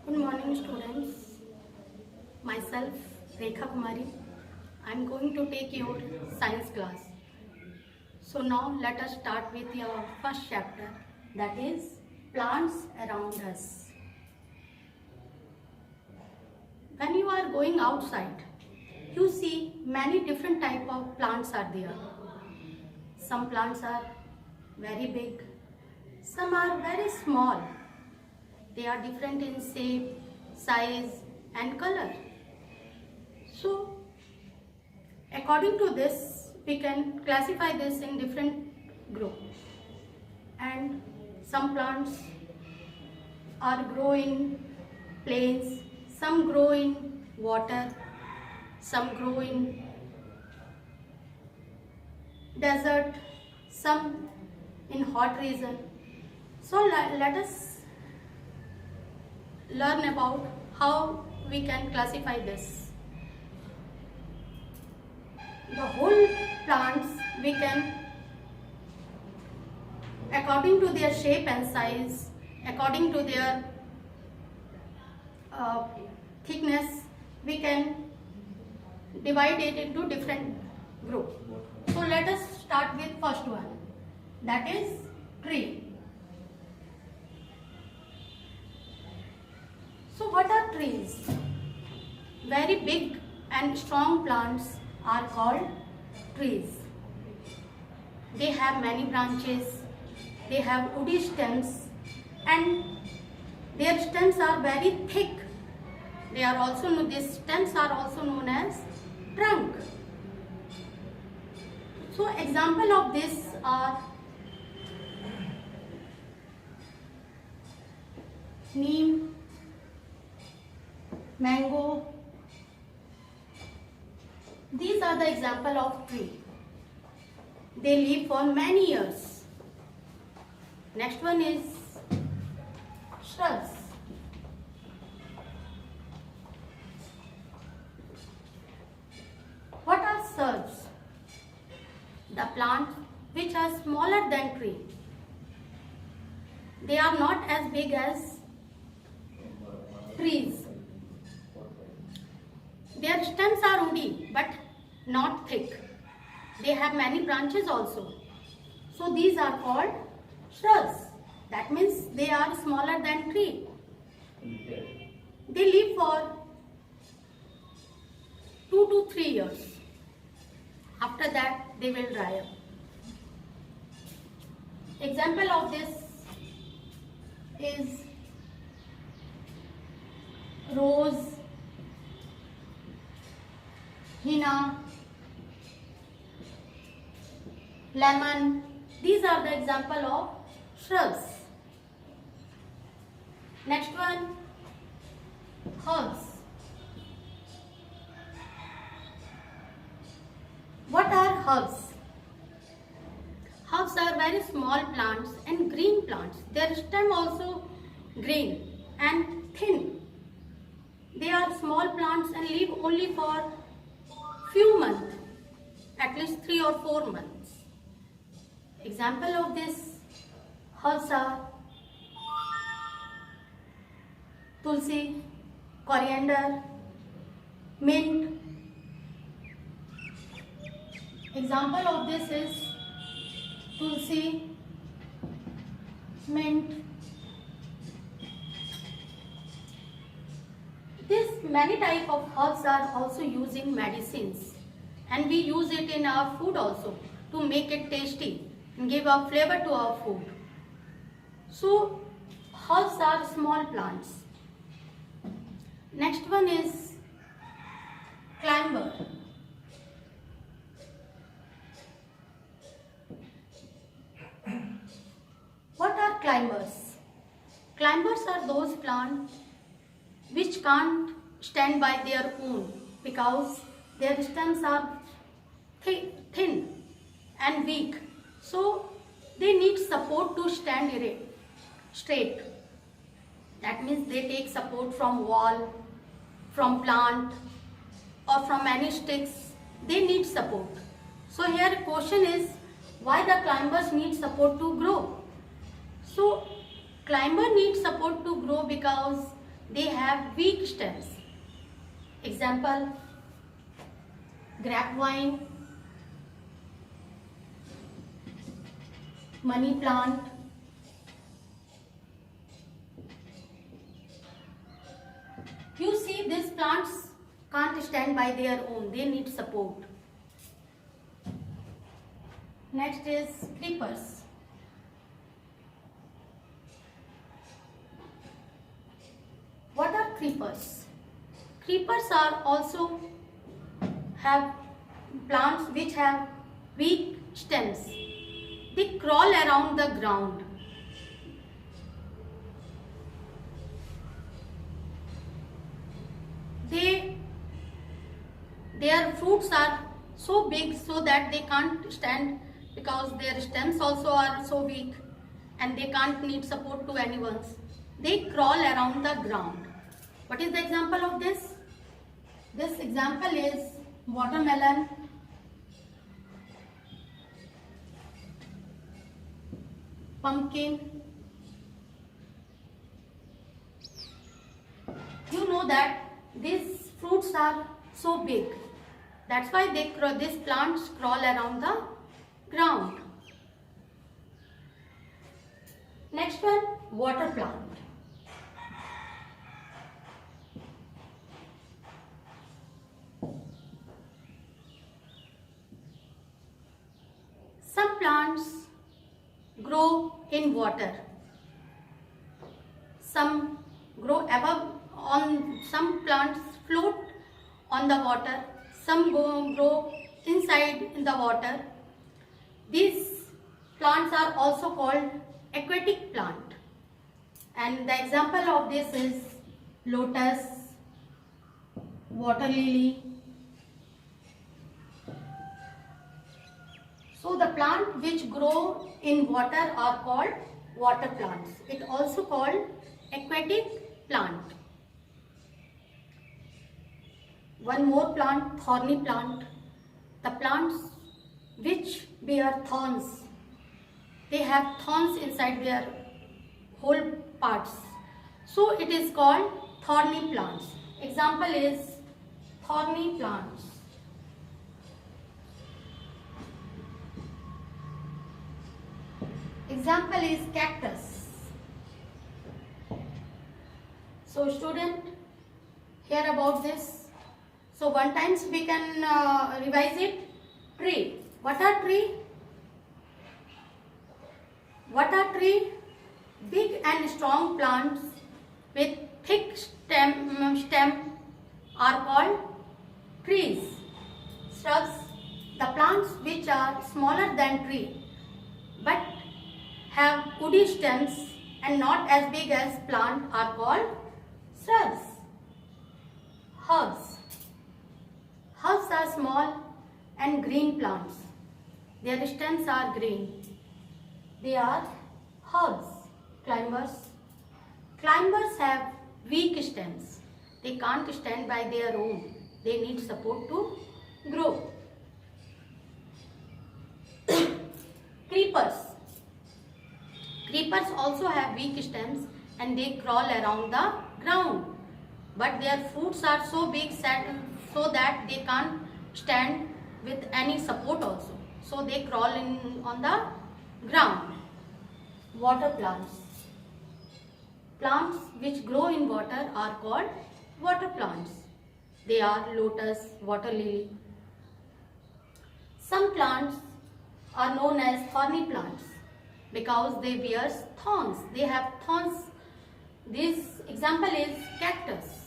Good morning, students. Myself, Rekha Kumari. I am going to take your science class. So now let us start with your first chapter, that is plants around us. When you are going outside, you see many different type of plants are there. Some plants are very big, some are very small. They are different in shape, size and color. So according to this, we can classify this in different groups. And some plants are grow in plains, some grow in water, some grow in desert, some in hot region. So let us learn about how we can classify this. The whole plants we can, according to their shape and size, according to their thickness, we can divide it into different groups. So let us start with first one, that is tree. So what are trees? Very big and strong plants are called trees. They have many branches, they have woody stems and their stems are very thick. These stems are also known as trunk. So example of this are neem, mango. These are the example of tree. They live for many years. Next one is shrubs. What are shrubs? The plants which are smaller than tree. They are not as big as trees. Their stems are woody but not thick. They have many branches also. So these are called shrubs. That means they are smaller than tree. They live for 2 to 3 years. After that they will dry up. Example of this is rose, henna, lemon. These are the example of shrubs. Next one, herbs. What are herbs? Herbs are very small plants and green plants. Their stem also green and thin. They are small plants and live only for few months, at least 3 or 4 months. Example of this herbs are tulsi, coriander, mint. Example of this is tulsi, mint. This many type of herbs are also used in medicines, and we use it in our food also to make it tasty and give a flavor to our food. So herbs are small plants. Next one is climber. What are climbers? Climbers are those plants which can't stand by their own because their stems are thin and weak. So they need support to stand straight. That means they take support from wall, from plant or from any sticks. They need support. So here question is, why the climbers need support to grow? So climber needs support to grow because they have weak stems. Example, grapevine, money plant. You see, these plants can't stand by their own, they need support. Next is creepers. What are creepers? Creepers are also have plants which have weak stems. They crawl around the ground. Their fruits are so big so that they can't stand because their stems also are so weak and they can't need support to anyone's. They crawl around the ground. What is the example of this? This example is watermelon, pumpkin. You know that these fruits are so big. That's why these plants crawl around the ground. Next one, water plant. Some plants grow in water. Some grow above some plants float on the water. Some grow inside in the water. These plants are also called aquatic plant. And the example of this is lotus, water lily. So the plant which grow in water are called water plants. It also called aquatic plant. One more plant, thorny plant. The plants which bear thorns. They have thorns inside their whole parts. So it is called thorny plants. Example is thorny plants. Example is cactus. So student, hear about this. So one times we can revise it. Tree. What are tree? What are tree? Big and strong plants with thick stem are called trees. Shrubs. The plants which are smaller than tree but have woody stems and not as big as plant are called shrubs. Herbs. Herbs are small and green plants. Their stems are green. They are herbs. Climbers. Climbers have weak stems. They can't stand by their own. They need support to grow. Creepers. Creepers also have weak stems and they crawl around the ground. But their fruits are so big so that they can't stand with any support also. So they crawl on the ground. Water plants. Plants which grow in water are called water plants. They are lotus, water lily. Some plants are known as thorny plants because they bear thorns. They have thorns. This example is cactus.